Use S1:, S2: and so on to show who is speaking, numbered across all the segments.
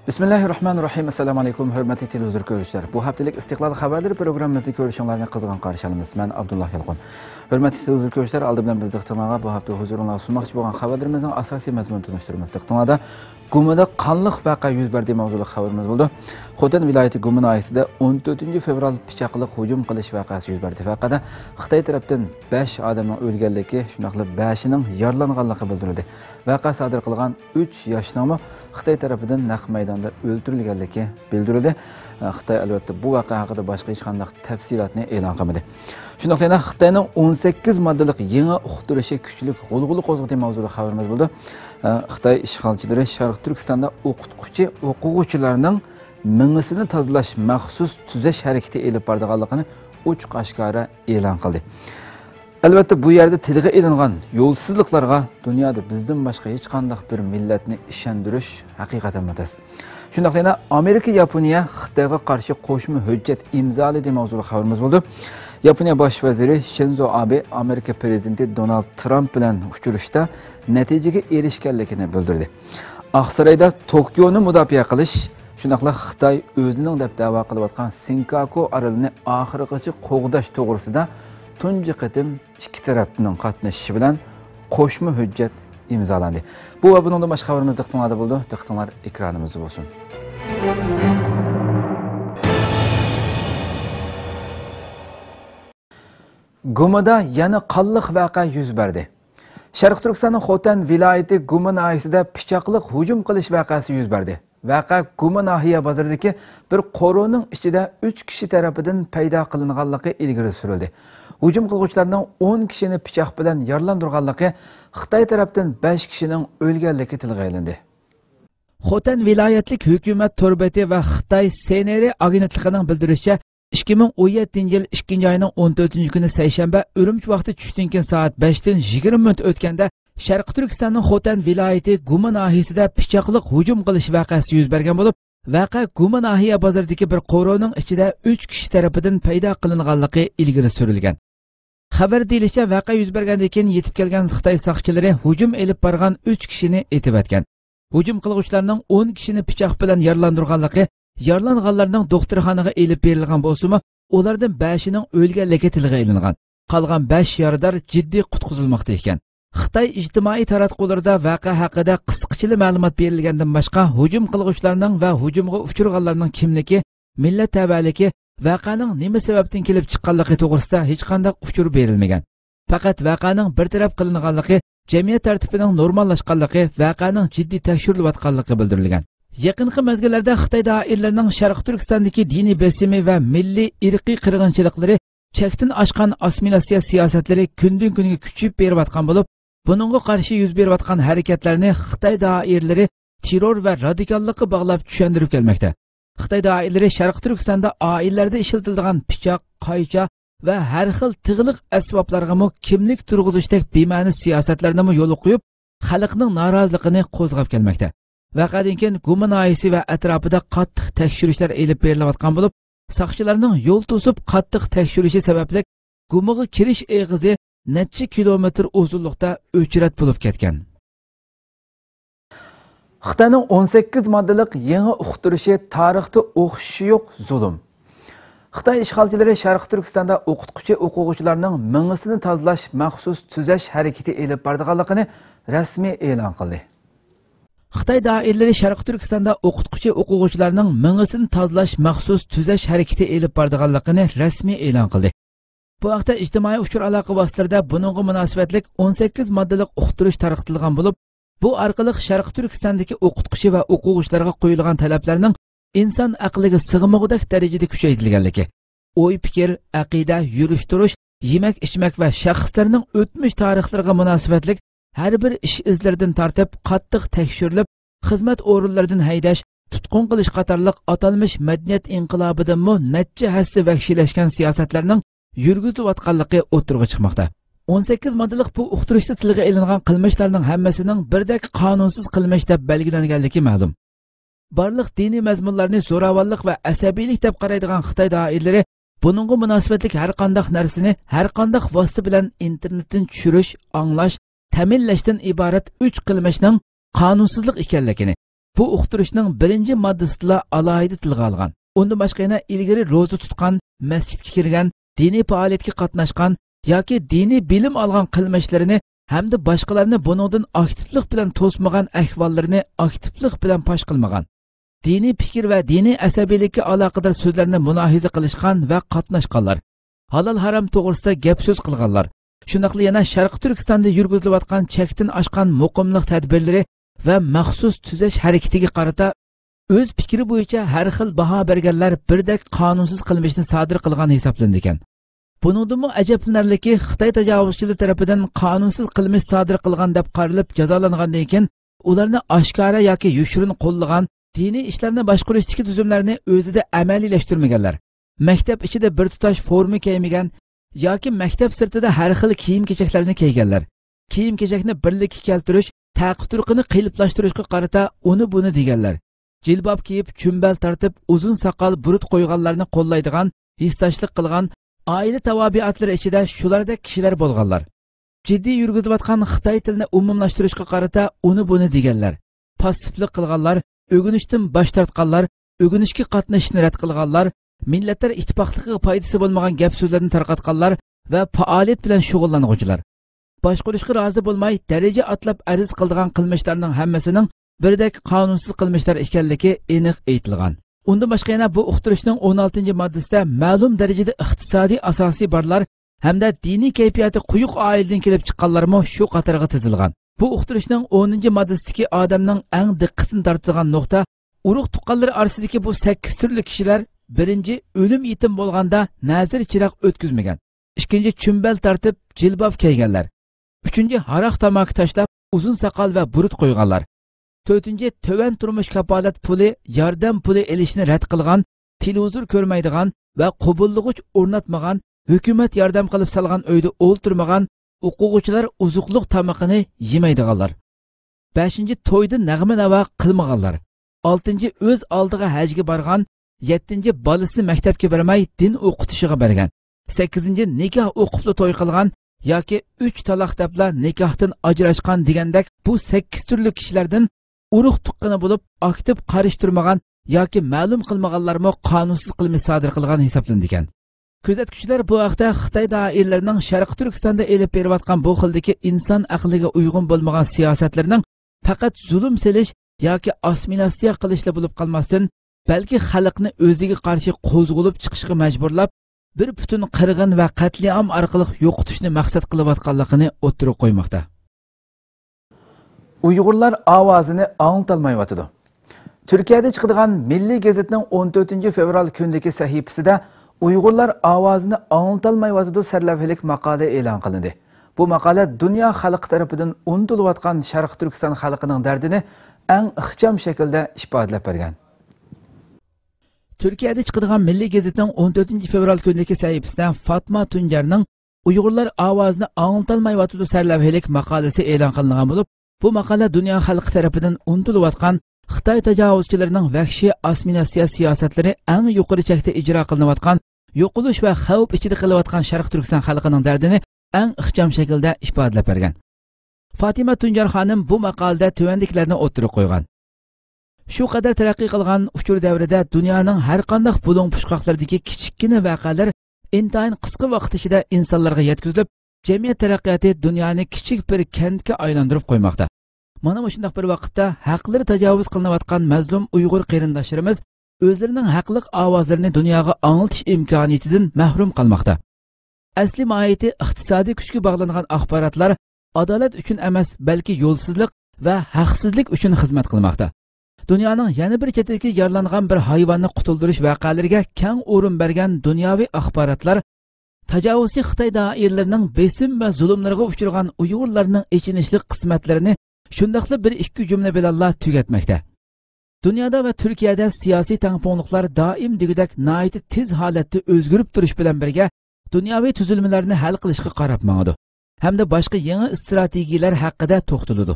S1: Bismillahirrahmanirrahim. Assalamu alaykum, hurmatli televizor ko'ruvchilar. Bu haftalik Istiqlol xabarlari programmamizni ko'rishinglarni qizg'in qarshi olamiz. Men Abdulloh Yalqon. Hurmatli televizor ko'ruvchilar, oldi bilan biz diqqatingizga bu hafta huzuringizga sunmoqchi bo'lgan xabarlarimizning asosiy mazmunini tunishtiramiz. Diqqatingizda Gumida qonliq voqea yuz berdi mavzuli xabarimiz bo'ldi. Xotan viloyati Gumin oyisida 14-fevral pichoqliq hujum qilish voqeasi yuz berdi. Voqeada Xitoy tarafdan 5 odamning o'lganligi, shuningdek 5ning yaralanganligi bildirildi. Voqea sodir qilgan 3 yoshning Xitoy tarafidan naq maydonda o'ldirilganligi bildirildi. Xitoy albatta bu voqea haqida boshqa hech qanday tafsilotni e'lon qilmadi. Shuningdek yana Xitoyning 18 moddalik yangi uqtirishi kuchlik g'ulg'uli qo'zg'atgan mavzuli xabarimiz bo'ldi. Xitoy ishg'olchilari Sharq Turkistonda o'quvchilarning mingisini tozalash maxsus tuzash harakati elib borganligini ochiq oshkora e'lon qildi. Albatta bu yerda tilga ilingan yo'lsizliklarga dunyoda bizdan boshqa hech qanday bir millatni ishontirish haqiqatan mutas. Shundaq yana Amerika Yaponiya Xitoyga qarshi qo'shma hujjat imzoladi mavzuli xabarimiz bo'ldi. Yaponiya bosh vaziri Shinzo Abe Amerika prezidenti Donald Trump bilan uchrashishda natijaga erishganligini bildirdi. Oqsaroyda Tokioni mudofaa qilish, shunaqla Xitoy o'zining deb da'vo qilayotgan Senkaku orolini oxirigacha qo'g'dash to'g'risida tunji qatim ikki tarafning qatnashishi bilan qo'shma hujjat imzolandi. Bu va bundan boshqa xabarimiz diqqatingizda bo'ldi. Diqqatinglar ekranimizda bo'lsin. Gumida yana qonliq voqea yuz berdi. Sharq Turkistonning Xotan viloyati Gumin oyisida pichoqliq hujum qilish voqeasi yuz berdi. Voqea Gumin nahiya bozoridagi bir qo'roning ichida 3 kishi tomonidan paydo qilinganligi ilgari surildi. Hujum qiluvchilarning 10 kishini pichoq bilan yaralandirganligi, Xitoy tomonidan 5 kishining o'lganligi tilga olindi. Xotan viloyatlik hukumat torbati va Xitoy CNR agentligining bildirishicha 2017 yil 2 oyning 14 kuni seshanba Urumchi vaqti tushdan keyin soat 5 dan 20 minut o'tganda Sharq Turkistonning Xotan viloyati Gumin nahiyasida pichoqliq hujum qilish voqeasi yuz bergan bo'lib, voqea Gumin nahiya bozoridagi bir qo'roning ichida 3 kishi tomonidan paydo qilinganligi ilgari surilgan. Xabar deyilishicha, voqea yuz bergandan keyin yetib kelgan Xitoy soqchilari hujum elib borgan 3 kishini etib o'tgan. Hujum qiluvchilarning 10 kishini pichoq bilan yaralandirganligi, yaralanganlarning doktorxonaga elib berilgan bo'lsa-mu, ulardan 5ning o'lganligi tilga ilingan. Qolgan 5 yarador jiddiy qutqizilmoqda ekan. Xitoy ijtimoiy taratqularida voqea haqida qisqacha ma'lumot berilgandan boshqa hujum qiluvchilarning va hujumga uchirganlarning kimligi, millat tabaligi, voqeaning nima sababdan kelib chiqqanligi to'g'risida hech qanday uchur berilmagan. Faqat voqeaning bartaraf qilinganligi, jamiyat tartibining normallashganligi, voqeaning jiddiy tekshirilayotganligi bildirilgan. Yaqinqi mezgillarda Xitoy doiralarining Sharq Turkistondagi diniy besimi va milliy irqiy qirg'inchiliklari, chekdan oshgan assimilyatsiya siyosatlari kundan kunga kuchayib berayotgan bo'lib, buningga qarshi yuz berayotgan harakatlarni Xitoy doiralari terror va radikallikka bog'lab tushuntirib kelmoqda. Xitoy doiralari Sharq Turkistonda oilalarda ishlatiladigan pichoq, qaycha va har xil tig'liq asboblarga kimlik turg'izishdek bema'ni siyosatlarni yo'l qo'yib, xalqning noroziligini qo'zg'ab kelmoqda. Voqeadan keyin Gumin oyisi va atrofida qattiq tekshirishlar elib berilayotgan bo'lib, soqchilarning yo'l to'sib qattiq tekshirishi sababli Gumiga kirish eg'izi necha kilometr uzunlikda o'chirat bo'lib ketgan. Xitoyning 18 moddalik yangi uqtirishi tarixda o'xshashi yo'q zulm. Xitoy ishg'olchilari Sharq Turkistonda o'quvchilarning mingisini tozalash maxsus tuzash harakati elib borganligini rasmiy e'lon qildi. Xitoy doiralari Sharq Turkistonda o'quvchilarning mingisini tozalash maxsus tuzash harakati elib borganligini rasmiy e'lon qildi. Bu haqda ijtimoiy uchur aloqa vositalarida buningga munosabatlik 18 moddalik uqtirish tarqatilgan bo'lib, bu orqali Sharq Turkistondagi o'qituvchi va o'quvchilarga qo'yilgan talablarning inson aqliga sig'mog'idek darajada kuchaytirilganligi, o'y fikr, aqida, yurish-turish, yemak-ichmak va shaxslarning o'tmish tarixlariga munosabatlik har bir ish izlaridan tortib qattiq tekshirilib, xizmat o'rinlaridan haydash, tutqun qilish qatorliq atalmish madaniyat inqilobidanmi necha hassa vahshiylashgan siyosatlarning yurgizilayotganligi o'tirg'i chiqmoqda. 18 moddalik bu uqtirishda tilga ilingan qilmishlarning hammasining birdek qonunsiz qilmish deb belgilanganligi ma'lum. Barliq diniy mazmunlarni zo'ravonlik va asabiylik deb qaraydigan Xitoy doiralari buningga munosabatlik har qanday narsani har qanday vosita bilan internetdan tushirish, anglash, ta'minlashdan iborat 3 qilmishning qonunsizlik ekanligini, bu uqtirishning birinchi moddasida alohida tilga olgan. Undan boshqa yana ilgari ro'za tutgan, masjidga kirgan, diniy faoliyatga qatnashgan yoki diniy bilim olgan qilmishlarini hamda boshqalarni buningdan aktivlik bilan to'smagan ahvollarini aktivlik bilan fosh qilmagan. Diniy fikr va diniy asabiylikka aloqador so'zlarni mulohiza qilishgan va qatnashganlar. Halol harom to'g'risida gap so'z qilganlar. Shunaqli yana Sharq Turkistonda yurgizilayotgan chekdan oshgan muqimlik tadbirlari va maxsus tuzash harakatiga qarata o'z fikri bo'yicha har xil baho berganlar birdek qonunsiz qilmishni sodir qilgan hisoblandi ekan. Buningdimi ajablanarliki, Xitoy tajovuzchilari tomonidan qonunsiz qilmish sodir qilgan deb qaralib jazolangandan keyin ularni oshkora yoki yoshirin qo'llagan diniy ishlarni boshqarishdagi tuzumlarni o'zida amaliylashtirmaganlar. Maktab ichida bir tutash forma kiymagan yoki maktab sirtida har xil kiyim-kechaklarni kiyganlar. Kiyim-kechakni birlikka keltirish, taqib-turqini qiyinlashtirishga qarata uni buni deganlar. Jilbob kiyib, chumbal tortib, uzun soqol burut qo'yganlarni qo'llaydigan, hissashlik qilgan oila tavobiatlari ichida shulardek kishilar bo'lganlar. Jiddiy yurgizilayotgan Xitoy tilini umumlashtirishga qarata uni buni deganlar. Passivlik qilganlar, o'rganishdan bosh tortganlar, o'rganishga qatnashishni rad qilganlar, millatlar ittifoqligiga foydasi bo'lmagan gap so'zlarni tarqatganlar va faoliyat bilan shug'ullanuvchilar. Boshqarishga rozi bo'lmay daraja atlab arz qildigan qilmishlarning hammasining birdek qonunsiz qilmishlar ekanligi aniq aytilgan. Undan boshqa yana bu uqtirishning 16-moddasida ma'lum darajada iqtisodiy asosi borlar hamda diniy kayfiyati quyuq oiladan kelib chiqqanlarmi shu qatorga tizilgan. Bu uqtirishning 10-moddasidagi odamning eng diqqatini tortadigan nuqta urug' tuqqanlar orasidagi bu 8 turli kishilar birinchi o'lim yetim bo'lganda nazir chiroq o'tkazmagan. Ikkinchi chumbal tortib jilbob kiyganlar. Uchinchi haroq tamaki tashlab uzun soqol va burut qo'yganlar. To'rtinchi to'van turmush kapolat puli, yordam puli elishni rad qilgan, televizor ko'rmaydigan va qubullig'ich o'rnatmagan, hukumat yordam qilib salgan uyda o'ltirmagan, o'quvchilar uzuqliq tamaqini yemaydiganlar. 5. To'yda nag'ma-navo qilmaganlar. 6. O'z oldiga hajga borgan, 7. Bolasini maktabga bermay din o'qitishiga bergan. 8. Nikoh o'qibli to'y qilgan yoki 3 taloq debla nikohdan ajrashgan degandek bu 8 turli kishilardan urug' tuqqani bo'lib aktiv qarishtirmagan yoki ma'lum qilmaganlarmi qonunsiz qilmish sodir qilgan hisoblandi ekan. Kuzatuvchilar bu vaqtda Xitoy doiralarining Sharq Turkistonda elib berayotgan bu xildagi inson aqliga uyg'un bo'lmagan siyosatlarning faqat zulm selish yoki assimilyatsiya qilishla bo'lib qolmasdan, balki xalqni o'ziga qarshi qo'zg'olib chiqishga majburlab, bir butun qirg'in va qatliam orqali yo'qotishni maqsad qilayotganligini o'tirib qo'ymoqda. Uyg'urlar ovozini anglatolmayotdi. Turkiyada chiqadigan Milliy gazetning 14 fevral kundagi sahifasida Uyg'urlar ovozini anglatolmayotdi sarlavhalik maqola e'lon qilindi. Bu maqola dunyo xalqi tomonidan unutilayotgan Sharq Turkiston xalqining dardini eng ixcham shaklda ifodalab bergan. Turkiyada chiqadigan Milliy gazetning 14 fevral kundagi sahifasida Fatma Tunjarning Uyg'urlar ovozini anglatolmayotdi sarlavhalik maqolasi e'lon qilingan bo'lib, bu maqola dunyo xalqi tomonidan unutilayotgan Xitoy tajovuzchilarining vahshiy assimilyatsiya siyosatlari eng yuqori chekda ijro qilinayotgan, yo'qolish va xavf ichida qilayotgan Sharq Turkiston xalqining dardini eng ixcham shaklda ifodalab bergan. Fatima Tunjar xonim bu maqolada tuvandiklarni o'tirib qo'ygan. Shu qadar taraqqiy qilgan uchur davrida dunyoning har qanday bulung-pushqoqlaridagi kichikgina voqealar intayin qisqa vaqt ichida insonlarga yetkazilib, jamiyat taraqqiyoti dunyoni kichik bir kentga aylantirib qo'ymoqda. Mana shunday bir vaqtda haqlari tajovuz qilinayotgan mazlum Uyg'ur qarindoshlarimiz o'zlarining haqliq ovozlarini dunyoga anglatish imkoniyatidan mahrum qolmoqda. Asli mohiyati iqtisodiy kuchga bog'langan axborotlar adolat uchun emas, balki yo'lsizlik va haqsizlik uchun xizmat qilmoqda. Dunyoning yana bir chetidagi yaralangan bir hayvonni qutuldirish voqealariga keng o'rin bergan dunyoviy axborotlar tajovuzchi Xitoy doiralarining besim va zulmlarga uchragan Uyg'urlarning echinishli qismatlarini shundaqli bir ikki jumla bilan tugatmoqda. Dunyoda va Turkiyada siyosiy tangpongliqlar doim degudek nihoyat tez holatda o'zgarib turish bilan birga dunyoviy tuzilmalarni hal qilishga qarab mangadi hamda boshqa yangi strategiyalar haqida to'xtaladi.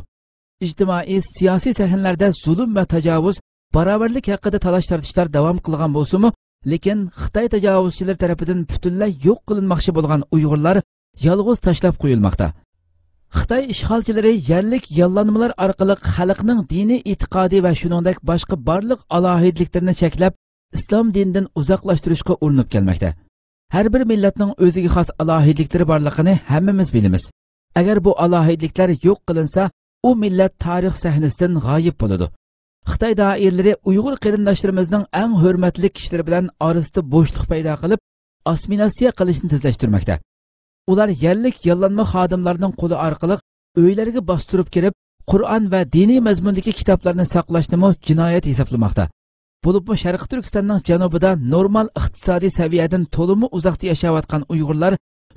S1: Ijtimoiy siyosiy sahnlarda zulm va tajovuz, barobarlik haqida talash-tortishlar davom qilgan bo'lsa-mu, lekin Xitoy tajovuzchilari tomonidan butunlay yo'q qilinmoqchi bo'lgan Uyg'urlar yolg'iz tashlab qo'yilmoqda. Xitoy ishg'olchilari yerlik yollanmalar orqali xalqning diniy e'tiqodi va shuningdek boshqa barliq alohidliklarni cheklab, islom dinidan uzoqlashtirishga urinib kelmoqda. Har bir millatning o'ziga xos alohidliklari borligini hammamiz bilamiz. Agar bu alohidliklar yo'q qilinsa, u millat tarix sahnasidan g'oyib bo'ladi. Xitoy doiralari Uyg'ur qarindoshlarimizning eng hurmatli kishilari bilan orasida bo'shliq paydo qilib, asminatsiya qilishni tezlashtirmoqda. Ular yerlik yollanma xodimlarining qo'li orqali uylarga bostirib kirib, Qur'on va diniy mazmundagi kitoblarni saqlashni jinoyat hisoblamoqda. Bo'libmi Sharq Turkistonning janubida normal iqtisodiy saviyadan to'liq uzoqda yashayotgan Uyg'urlar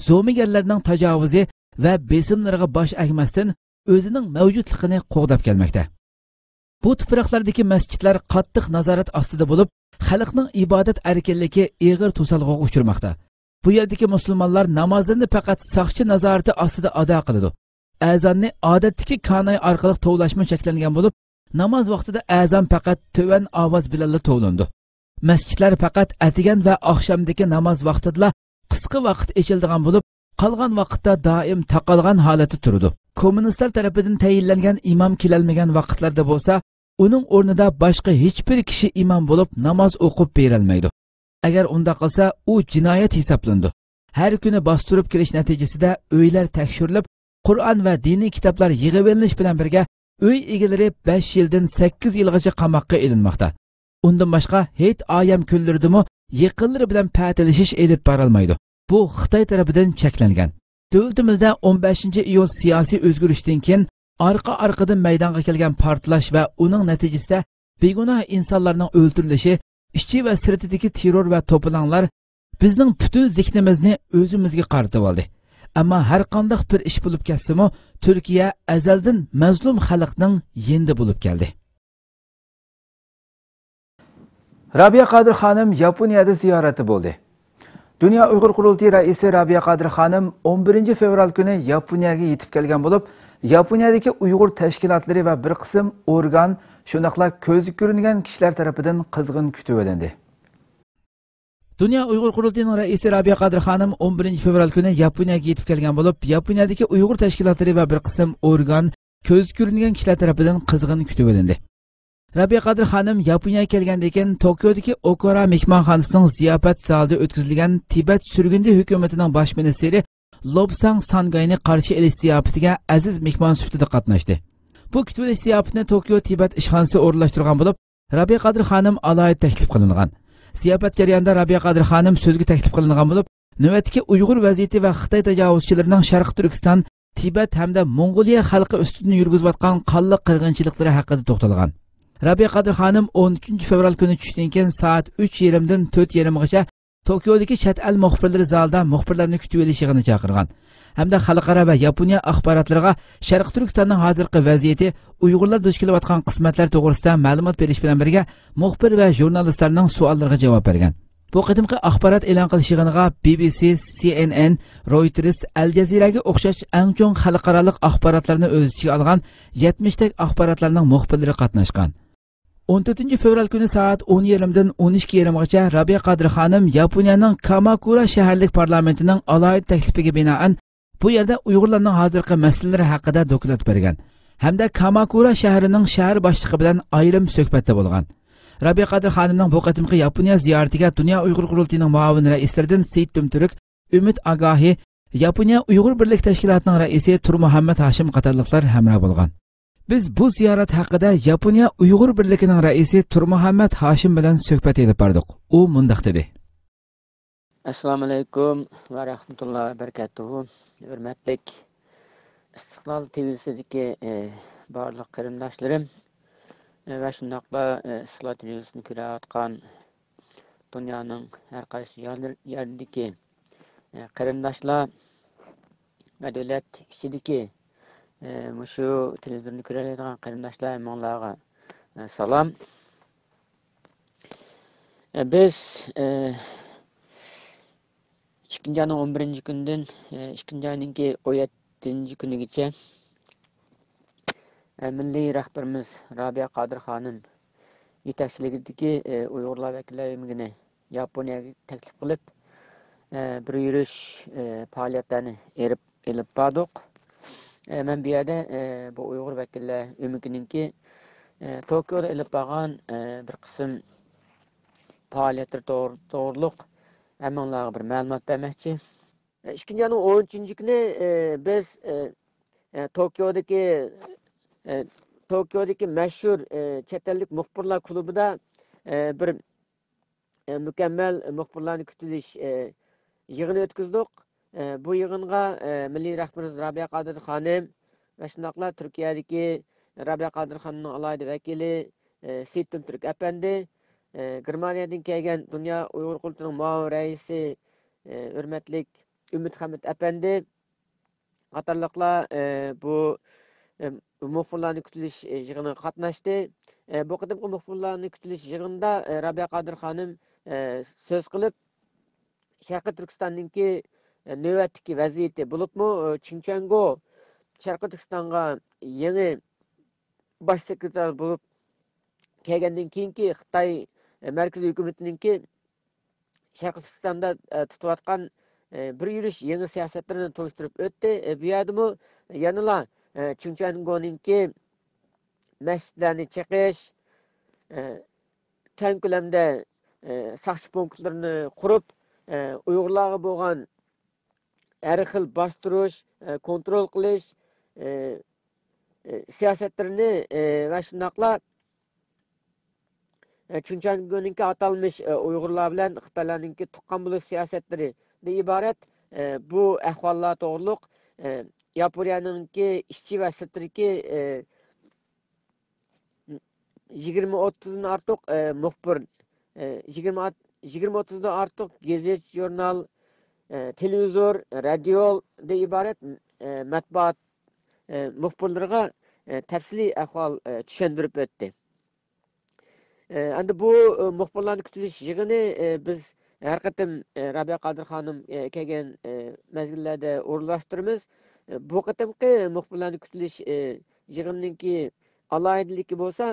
S1: zo'migarlarning tajovuzi va besimlariga bosh egmasdan o'zining mavjudligini qo'g'dab kelmoqda. Bu tuproqlardagi masjidlar qattiq nazorat ostida bo'lib, xalqning ibodat erkinligi ig'ir to'salg'iga uchirmoqda. Bu yerdagi musulmonlar namozini faqat soqchi nazorati ostida ado qiladi. Azonni odatdagi kanay orqali tovlashma cheklangan bo'lib, namoz vaqtida azon faqat to'van ovoz bilan tovlandi. Masjidlar faqat atigan va oqshomdagi namoz vaqtida qisqa vaqt ochiladigan bo'lib, qolgan vaqtda doim taqalgan holatda turadi. Kommunistlar tomonidan tayinlangan imom kelolmagan vaqtlarda bo'lsa, uning o'rnida boshqa hech bir kishi imom bo'lib namoz o'qib berolmaydi. Agar unda qilsa, u jinoyat hisoblandi. Har kuni bostirib kirish natijasida uylar tekshirilib, Qur'on va diniy kitoblar yig'ib olinish bilan birga uy egalari 5 yildan 8 yilgacha qamoqqa ilinmoqda. Undan boshqa hech ayam kunlardimi yaqinlari bilan patilishish elib borolmaydi. Bu Xitoy tomonidan cheklangan. Davlatimizda 15-iyul siyosiy o'zgarishdan keyin orqa-orqadan maydonga kelgan portlash va uning natijasida begunoh insonlarning o'ldirilishi, ichki va sirtidagi terror va to'polonlar bizning butun zihnimizni o'zimizga qaratib oldi. Ammo har qanday bir ish bo'lib ketsa-mu, Turkiya azaldan mazlum xalqning yendi bo'lib keldi. Rabiya Qadir xonim Yaponiyada ziyorati bo'ldi. Dünya Uyg'ur qurultiyi raisi Rabiya Qadir xonim 11 fevral kuni Yaponiyaga yetib kelgan bo'lib, Yaponiyadagi Uyg'ur tashkilotlari va bir qism organ, shunaqla ko'zi ko'ringan kishilar tomonidan qizg'in kutib olindi. Dünya Uyg'ur qurultiyining raisi Rabiya Qadir xonim 11 fevral kuni Yaponiyaga yetib kelgan bo'lib, Yaponiyadagi Uyg'ur tashkilotlari va bir qism organ, ko'zi ko'ringan kishilar tomonidan qizg'in kutib olindi. Rabiya Qadir xonim Yaponiyaga kelgandan keyin Tokiodagi Okura mehmonxonasining ziyofat zalida o'tkazilgan Tibet surgundi hukumatining bosh ministri Lobsang Sangayni qarshi olish ziyofatiga aziz mehmon sifatida qatnashdi. Bu kutilish ziyofatini Tokio Tibet ishxonasi o'rinlashtirgan bo'lib, Rabiya Qadir xonim alohida taklif qilingan. Ziyofat jarayonida Rabiya Qadir xonim so'zga taklif qilingan bo'lib, navbatdagi Uyg'ur vaziyati va Xitoy tajovuzchilarining Sharq Turkiston, Tibet hamda Mongoliya xalqi ustidan yurgizayotgan qonli qirg'inchiliklari haqida to'xtalgan. Rabiya Qadir xonim 13 fevral kuni tushdan keyin soat 3:30 dan 4:30gacha Tokiodagi chet el muxbirlari zalida muxbirlarni kutib olish yig'ini chaqirgan. Hamda xalqaro va Yaponiya axborotlariga Sharq Turkistonning hozirgi vaziyati, Uyg'urlar duch kelayotgan qismatlar to'g'risida ma'lumot berish bilan birga muxbir va jurnalistlarning savollariga javob bergan. Bu qadimgi axborot e'lon qilish yig'iniga BBC, CNN, Reuters, Al Jazeeraga o'xshash eng chong xalqaro axborotlarni o'z ichiga olgan 70 tak axborotlarning muxbirlari qatnashgan. 14 fevral kuni soat 10:30 dan 12:30gacha Rabiya Qadir xonim Yaponiyaning Kamakura shaharlik parlamentining alohida taklifiga binoan bu yerda Uyg'urlarning hozirgi masalalari haqida doklad bergan hamda Kamakura shahrining shahar boshlig'i bilan ayrim suhbatda bo'lgan. Rabiya Qadir xonimning bu qatimqi Yaponiya ziyoratiga Dünya Uyg'ur qurultiyining muavin raislaridan Seyit Tumturk, Umid Agahi, Yaponiya Uyg'ur birlik tashkilotining raisi Tur Muhammad Hashim qatorliqlar hamroh bo'lgan. Biz bu ziyorat haqida Yaponiya Uyg'ur birligining raisi Tur Muhammad Hashim bilan suhbat edib bordik. U mundaq dedi:
S2: Assalomu alaykum va rahmatullohi va barakatuh. Hurmatli Istiqlol TV'sidagi barliq qarindoshlarim va shundoqla Istiqlol TV'sini ko'rayotgan dunyoning har qaysi yerdagi qarindoshlar va davlat ichidagi shu televizorni ko'rayotgan qarindoshlar mo'nglarga salom. Biz 2 ayning 11-kundan 2 ayning 17-kunigacha milliy rahbarimiz Rabiya Qadir xonim yetakchiligidagi Uyg'urlar vakillarini Yaponiyaga taklif qilib, bir yurish faoliyatlarini elib bordik. men bu yerda bu Uyg'ur vakillar ömükininki Tokyoda ilib borgan bir qism faoliyatlar to'g'riliq hammalarga bir ma'lumot bermoqchi. 2013 kuni biz Tokyo'daki mashhur chet ellik muxbirlar klubida bir mükemmel muxbirlarni kutilish yig'ini o'tkazdik. Bu yig'inga milliy rahbarimiz Rabia Qodir xonim va shundoqla Turkiyadagi Rabia Qodir xonimning alohida vakili Seyittin Turk apandi, Germaniyadan kelgan Dunyo Uyg'ur qurultiyining muavin raisi hurmatli Ümit Hamid apandi qatorliqlar bu muxbirlarni kutilish yig'iniga qatnashdi. Bu qadimgi muxbirlarni kutilish yig'inida Rabia Qodir xonim söz qilib, Sharqiy Turkistondagi navbatdagi vaziyati bo'libmi Chinchango Sharqiy Turkistonga yangi bosh sekretar bo'lib kelgandan keyingi Xitoy markaziy hukumatiningki Sharqiy Turkistonda tutayotgan bir yurish yangi siyosatlarini to'g'ristirib o'tdi. Bu yerdami yanala Chinchango'ningki masjidlarni cheqish, keng ko'lamda saqchi punktlarini qurib, Uyg'urlarga bo'lgan har xil bostirish, kontrol qilish siyosatlarini va shundoqla Chinchango'ningki atalmış Uyg'urlar bilan Xitoylarningki tuqqan bo'lish siyosatlari iborat bu ahvollar to'g'riliq Yaponiyaningki ishchi va sirtdagi 20-30 dan ortiq muxbir 20-30 dan ortiq gazet, jurnal, televizor, radio de iborat matbuot muxbirlarga tafsiliy ahvol tushuntirib o'tdi. Endi bu muxbirlarni kutilish yig'ini biz har qatim Rabia Qodir xonim kelgan mezgillarda o'rinlashtiramiz. Bu qatimki muxbirlarni kutilish yig'inininki alohidaligi bo'lsa,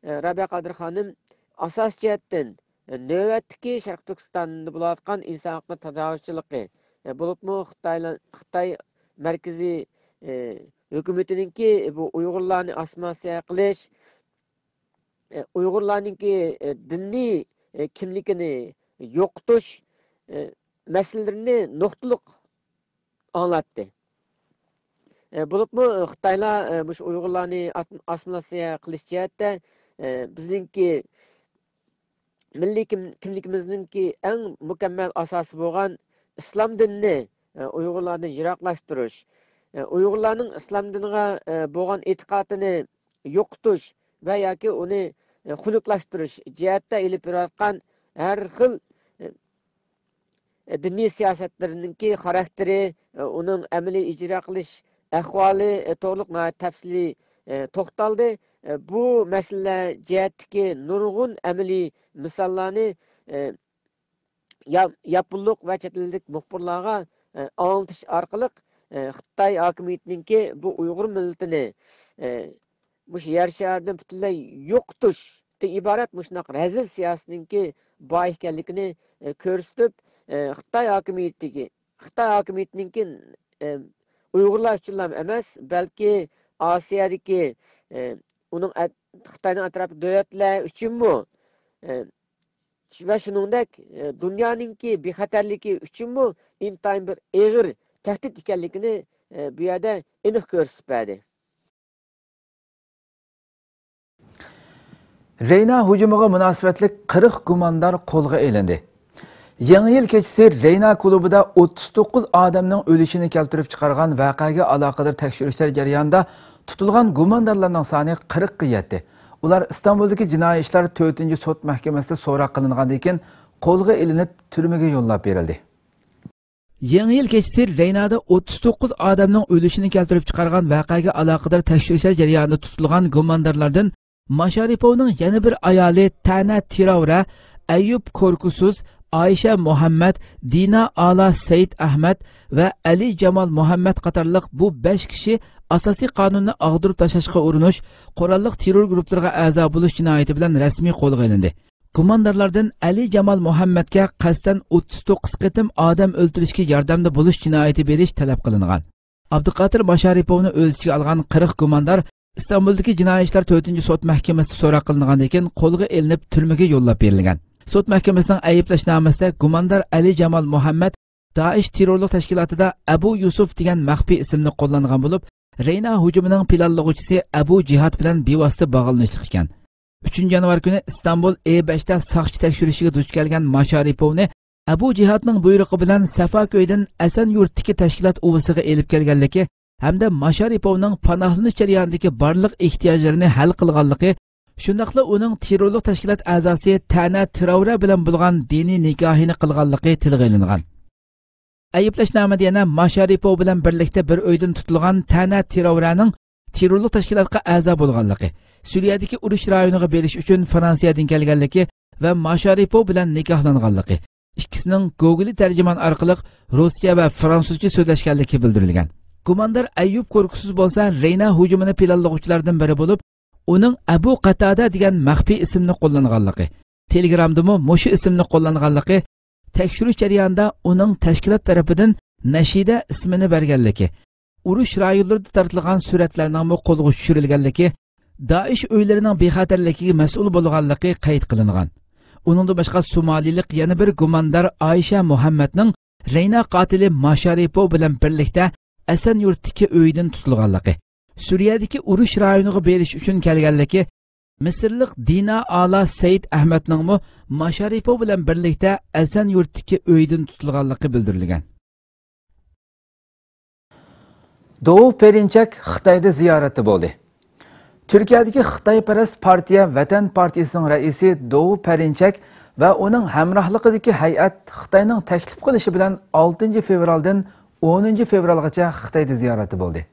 S2: Rabia Qodir xonim asos jihatdan navbatdagi Sharq Turkistonda bo'layotgan inson huquqi tajovuzchiligi bo'libmi Xitoy markaziy hukumatiningki bu Uyg'urlarni assimilyatsiya qilish, Uyg'urlarningki diniy kimligini yo'qotish masalalarini nuqtaliq anlatdi. Bo'libmi Xitoylar bu Uyg'urlarni assimilyatsiya qilish jihatda bizningki milliy kimligimizningki eng mukammal asosi bo'lgan islom dinini Uyg'urlardan yiroqlashtirish, Uyg'urlarning islom diniga bo'lgan e'tiqodini yo'qotish va yoki uni xunuklashtirish jihatda ilib borayotgan har xil diniy siyosatlarninki xarakteri, uning amaliy ijro qilish ahvoli to'liq tafsiliy to'xtaldi. Bu masala jihatdagi nurg'un amaliy misollarni yapınlıq və çetillik muxbirlarga anlatish orqali Xitoy hokimiyatiningki bu Uyg'ur millatini bu yer shahardan butunlay yo'qotishdan iborat shunaq razil siyosatninki boy ekanligini ko'rsatib, Xitoy hokimiyatiningki Uyg'urlar uchun emas, balki Osiyodagi uning Xitoyning atrofi davlatlar uchunmi va shuningdek dunyoninki bexatarligi uchunmi intayin bir og'ir tahdid ekanligini bu yerda aniq ko'rsatib berdi.
S1: Reyna hujumiga munosabatli 40 gumondor qo'lga olindi. Yangi yil kechasi Reyna klubida 39 odamning o'lishini keltirib chiqargan voqeaga aloqador tekshirishlar jarayonida tutilgan gumondorlarning soni 40 ga yetdi. Ular İstanbul'daki Jinoiy ishlar 4-sot mahkamasida so'roq qilingandan keyin qo'lga ilinib turmaga yo'llab berildi. Yangi yil kechasi Reynada 39 odamning o'lishini keltirib chiqargan voqeaga aloqador tekshirishlar jarayonida tutilgan gumondorlardan Masharipovning yana bir ayoli Tana Tiravra, Ayyub Korkusuz, Ayşe Muhammed, Dina Ala Said Ahmed ve Ali Jamal Muhammed qatorliq bu 5 kishi asosiy qonunni ag'dirib tashlashga urinish, qurolliq terror guruhlariga a'zo bo'lish jinoyati bilan rasmiy qo'lga olindi. Gumondorlardan Ali Jamal Muhammadga qasddan 39 qitim odam o'ldirishga yordamda bo'lish jinoyati berish talab qilingan. Abduqodir Masharipovni o'z ichiga olgan 40 gumondor İstanbuldagi jinoiy ishlar 4-sot mahkamasi so'roq qilingandan keyin qo'lga elinib turmaga yo'llab berilgan. Sot mahkamasining ayblashnomasida gumondor Ali Jamal Muhammad Daesh terrorlik tashkilotida Abu Yusuf degan maxfiy ismni qo'llangan bo'lib, Reyna hujumining planlovchisi Abu Jihad bilan bevosita bog'lanishlik ekan. 3 yanvar kuni İstanbul E5 da saqchi tekshirishiga duch kelgan Masharipovni Abu Jihadning buyrug'i bilan Safako'ydan Asan yurtdagi tashkilot uvisiga elib kelganligi hamda Masharipovning panohlanish jarayonidagi barliq ehtiyojlarini hal qilganligi, shundaqla uning terrorlik tashkilot a'zosi Tana Traore bilan bo'lgan diniy nikohini qilganligi tilga olingan. Ayblashnomada yana Masharipov bilan birlikda bir uydan tutilgan Tana Traorening terrorlik tashkilotga a'zo bo'lganligi, Suriyadagi urush rayoniga berish uchun Fransiyadan kelganligi va Masharipov bilan nikohlanganligi, ikkisining Google tarjimon orqali Rossiya va fransuzcha so'zlashganligi bildirilgan. Gumondor Ayyub qo'rquvsiz bo'lsa, Reyna hujumini planlovchilardan biri bo'lib, uning Abu Qatada degan maxfiy ismni qo'llanganligi, Telegramdami mushu ismni qo'llanganligi, tekshirish jarayonida uning tashkilot tarafidan Nashida ismini berganligi, urush rayonlarida tartilgan suratlarning qo'lga tushirilganligi, Daesh uylarining bexatarligiga mas'ul bo'lganligi qayd qilingan. Uningdan boshqa Somalilik yana bir gumondor Aisha Muhammadning Reyna qotili Masharipov bilan birlikda Asan yurtdagi uydan tutilganligi, Suriyadagi urush rayoniga berish uchun kelganligi, Misrlik Dina Ala Said Ahmadning Masharipov bilan birlikda Asan yurtdagi uydan tutilganligi bildirilgan. Doğu Perinçek Xitoyda ziyorati bo'ldi. Turkiyadagi Xitoyparast partiya Vatan partiyasining raisi Doğu Perinçek va uning hamrohligidagi hay'at Xitoyning taklif qilishi bilan 6 fevraldan 10 fevralgacha Xitoyda ziyorati bo'ldi.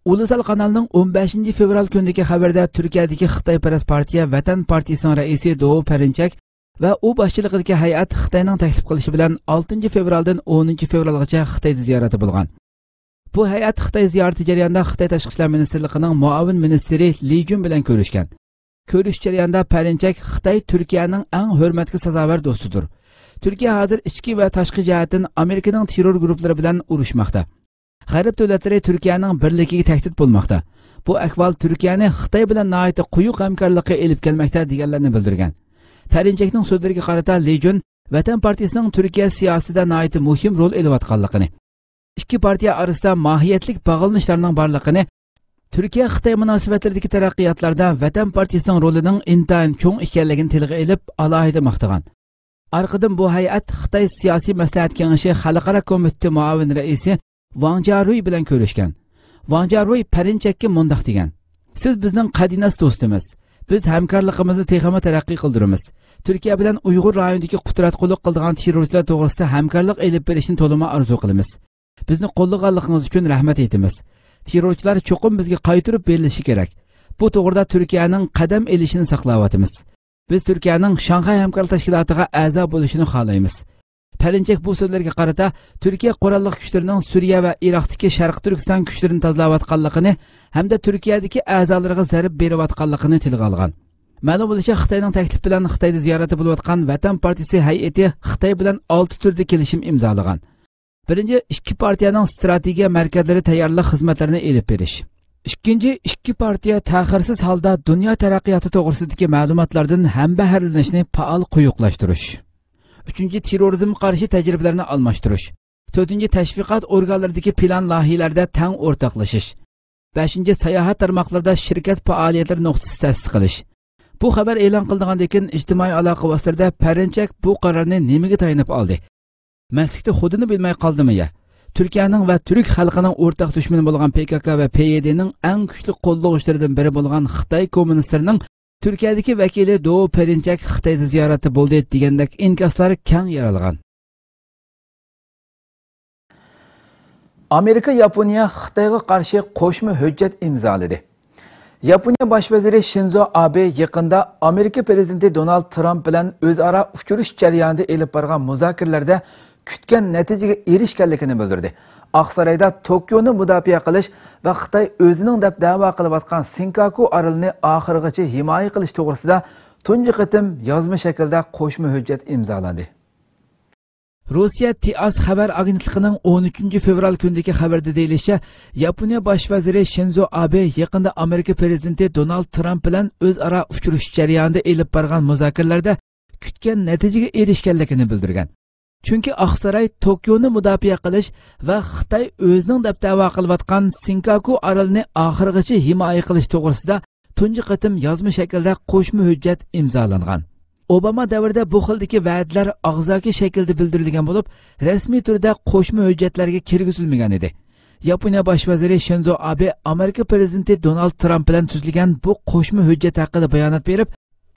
S1: Ulusal kanalning 15 fevral kunidagi xabarda Turkiyadagi Xitoyparast partiya Vatan partiyasining raisi Doğu Perinçek va u boshchiligidagi hay'at Xitoyning taklif qilishi bilan 6 fevraldan 10 fevralgacha Xitoyda ziyorati bo'lgan. Bu hay'at Xitoy ziyorati jarayonida Xitoy Tashqi ishlar ministrligining muavin ministri Li Jun bilan ko'rishgan. Ko'rish jarayonida Perinçek Xitoy Turkiyaning eng hurmatga sazovor do'stidir. Turkiya hozir ichki va tashqi jihatdan Amerikaning terror guruhlari bilan urushmoqda. G'arb davlatlari Turkiyaning birligiga tahdid bo'lmoqda. Bu ahvol Turkiyani Xitoy bilan nihoyat quyuq hamkorlikka elib kelmoqda deganlarni bildirgan. Perinçekning so'zlariga qarata Li Jun Vatan partiyasining Turkiya siyosatida nihoyat muhim rol o'ynayotganligini, ikki partiya orasida mohiyatlik bog'lanishlarning borligini, Turkiya Xitoy munosabatlaridagi taraqqiyotlarda Vatan partiyasining rolining intayin cho'ng ekanligini tilga olib alohida maqtagan. Arqadan bu hay'at Xitoy siyosiy maslahat kengashi xalqaro komiteti muavin raisi Wang Jiarui bilan ko'rishgan. Wang Jiarui Perinçekka mundaq degan: "Siz bizning qadinas do'stimiz. Biz hamkorligimizni texama taraqqiy qildiramiz. Turkiya bilan Uyg'ur rayonidagi qudratqullik qildigan terrorchilar to'g'risida hamkorlik elib berishni to'lama arzu qilamiz. Bizni qo'llaganligingiz uchun rahmat aytamiz. Terrorchilar cho'qim bizga qaytirib berilishi kerak. Bu to'g'rida Turkiyaning qadam elishini saqlayapmiz. Biz Turkiyaning Shanxay hamkorlik tashkilotiga a'zo bo'lishini xohlaymiz." Perinçek bu so'zlarga qarata Turkiya qurolli kuchlarining Suriya va Iroqdagi Sharq Turkiston kuchlarini tozalayotganligini hamda Turkiyadagi a'zolariga zarb berayotganligini tilga olgan. Ma'lum bo'lishicha, Xitoyning taklif bilan Xitoyda ziyorati bo'layotgan Vatan partiyasi hay'ati Xitoy bilan 6 turda kelishim imzolagan. Birinchi, ikki partiyaning strategiya markazlari tayyorlik xizmatlarini elib berish. Ikkinchi, ikki partiya ta'xirsiz holda dunyo taraqqiyoti to'g'risidagi ma'lumotlardan hambaharlanishni faol quyuqlashtirish. Uchinchi, terrorizmga qarshi tajribalarni almashtirish. To'rtinchi, tashviqot organlaridagi plan loyihalarda tang o'rtoqlashish. Beshinchi, sayohat tarmoqlarida shirkat faoliyatlari nuqtasi ta'sis qilish. Bu xabar e'lon qilingandan keyin ijtimoiy aloqa vositalarida Perinçek bu qarorni nimaga tayinib oldi? Maslikda xudini bilmay qoldimi-ya? Turkiyaning va turk xalqining o'rtaq dushmani bo'lgan PKK va PYDning eng kuchli qo'llovchilaridan biri bo'lgan Xitoy kommunistlarining Turkiyadagi vakili Doğu Perinçek Xitoyda ziyorati bo'ldi degandek inkoslari keng yaralgan. Amerika Yaponiya Xitoyga qarshi qo'shma hujjat imzoladi. Yaponiya bosh vaziri Shinzo Abe yaqinda Amerika prezidenti Donald Trump bilan o'zaro uchrashuv jarayonida elib borgan muzokaralarda kutgan natijaga erishganligini bildirdi. Aqsaroyda Tokioni mudofaa qilish va Xitoy o'zining deb da'vo qilayotgan Senkaku orolini oxirigacha himoya qilish to'g'risida tunji qatim yozma shaklda qo'shma hujjat imzolandi. Rossiya TASS xabar agentligining 13 fevral kundagi xabarda deyilishicha, Yaponiya bosh vaziri Shinzo Abe yaqinda Amerika prezidenti Donald Trump bilan o'zaro uchrashuv jarayonida elib borgan muzokaralarda kutgan natijaga erishganligini bildirgan. Chunki Oqsaroy Tokioni mudofaa qilish va Xitoy o'zining da'vo qilayotgan Senkaku orolini oxirigacha himoya qilish to'g'risida tunji qatim yozma shaklda qo'shma hujjat imzolangan. Obama davrida bu xildagi va'dalar og'zaki shaklda bildirilgan bo'lib, rasmiy turda qo'shma hujjatlarga kirgizilmagan edi. Yaponiya bosh vaziri Shinzo Abe Amerika prezidenti Donald Trump bilan tuzilgan bu qo'shma hujjat haqida bayonot berib,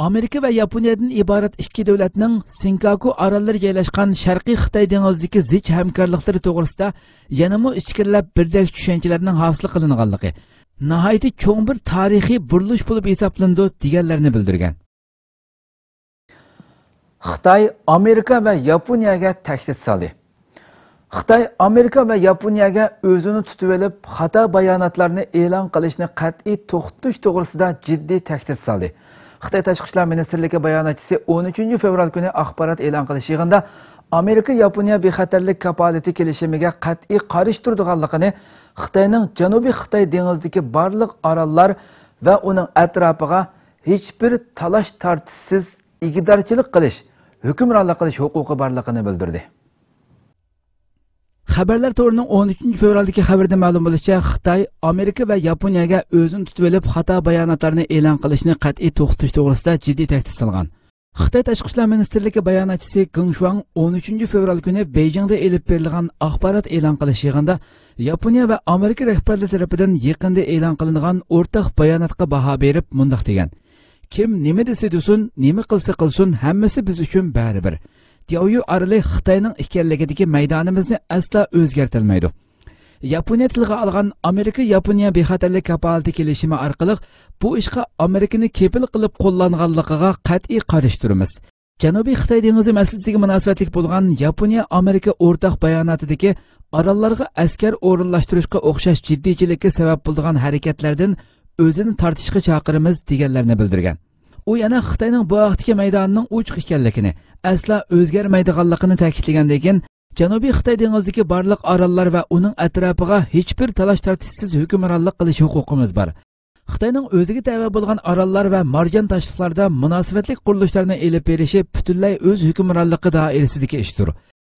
S1: Amerika va Yaponiyadan iborat ikki davlatning Senkaku orollari joylashgan Sharqiy Xitoy dengizidagi zich hamkorliklari to'g'risida yanama ichkirlab birdek tushunchalarning hosil qilinganligi, nihoyatda cho'ng bir tarixiy burilish bo'lib hisoblandi deganlarni bildirgan. Xitoy Amerika va Yaponiyaga tahdid soldi. Xitoy Amerika va Yaponiyaga o'zini tutib olib, xato bayonotlarni e'lon qilishni qat'iy to'xtatish to'g'risida jiddiy tahdid soldi. Xitoy Tashqi ishlar ministrligi bayonotchisi 13 fevral kuni axborot e'lon qilish yig'inida Amerika-Yaponiya bexatarlik kapolati kelishimiga qat'iy qarshi turganligini, Xitoyning Janubiy Xitoy dengizidagi barliq orollar va uning atrofiga hech bir talash tartishsiz igidorchilik qilish, hukmronlik qilish huquqi borligini bildirdi. Xabarlar to'rining 13 fevraldagi xabarda ma'lum bo'lishicha, Xitoy Amerika va Yaponiyaga o'zini tutib olib, xato bayonotlarni e'lon qilishni qat'iy to'xtatish to'g'risida jiddiy tahdid solgan. Xitoy Tashqi ishlar ministrligi bayonotchisi Geng Shuang 13 fevral kuni Beijingda elib berilgan axborot e'lon qilish yig'inida Yaponiya va Amerika rahbarlari tomonidan yaqinda e'lon qilingan o'rtaq bayonotga baho berib mundaq degan: Kim nima desa desin, nima qilsa qilsin, hammasi biz uchun baribir. Diyoyu oroli Xitoyning ekanligidagi maydonimizni asla o'zgartirmaydi. Yaponiya tilga olgan Amerika-Yaponiya bexatarlik kapolati kelishimi orqali bu ishga Amerikani kepil qilib qo'llanganligiga qat'iy qarshi turamiz. Janubiy Xitoy dengizi masalasiga munosabatli bo'lgan Yaponiya-Amerika o'rtaq bayonotidagi orollarga askar o'rinlashtirishga o'xshash jiddiychilikka sabab bo'lgan harakatlardan o'zini tortishga chaqiramiz deganlarni bildirgan. U yana Xitoyning bu vaqtdagi maydonining ochiq ekanligini, asla o'zgarmaydiganligini ta'kidlagan, lekin Janubiy Xitoy dengizidagi barliq orollar va uning atrofiga hech bir talash tartishsiz hukmronlik qilish huquqimiz bor. Xitoyning o'ziga tava bo'lgan orollar va marjon tashliqlarda munosabatli qurilishlarni elib berishi butunlay o'z hukmronligi doirasidagi ishdir.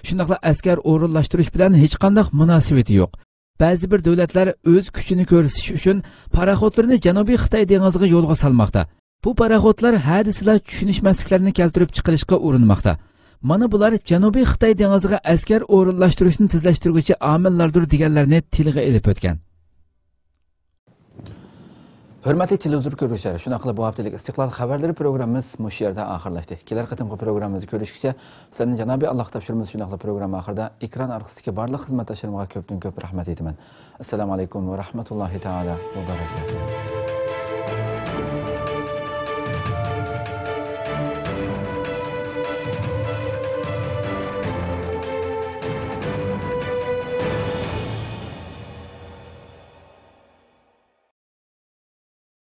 S1: Shundaqla askar o'rinlashtirish bilan hech qanday munosabati yo'q. Ba'zi bir davlatlar o'z kuchini ko'rsatish uchun paraxodlarni Janubiy Xitoy dengiziga yo'lga solmoqda. Bu paraxodlar hadislar tushunishmasliklarni keltirib chiqarishga urinmoqda. Mana bular Janubiy Xitoy dengiziga askar o'rinlashtirishni tezlashtiruvchi omillardir deganlarni tilga elib o'tgan. Hurmatli televizor ko'ruvchilar, shunaqla bu haftalik Istiqlol xabarlari programmamiz mush yerda oxirlashdi. Kelar qatimgi programmamizni ko'rishgacha sizlarni Janobi Alloh topshirimiz shunaqla program oxirida ekran orqasidagi barliq xizmatdoshlarimga ko'pdan ko'p rahmat aytaman. Assalomu alaykum va rahmatullohi taala va barakatuh.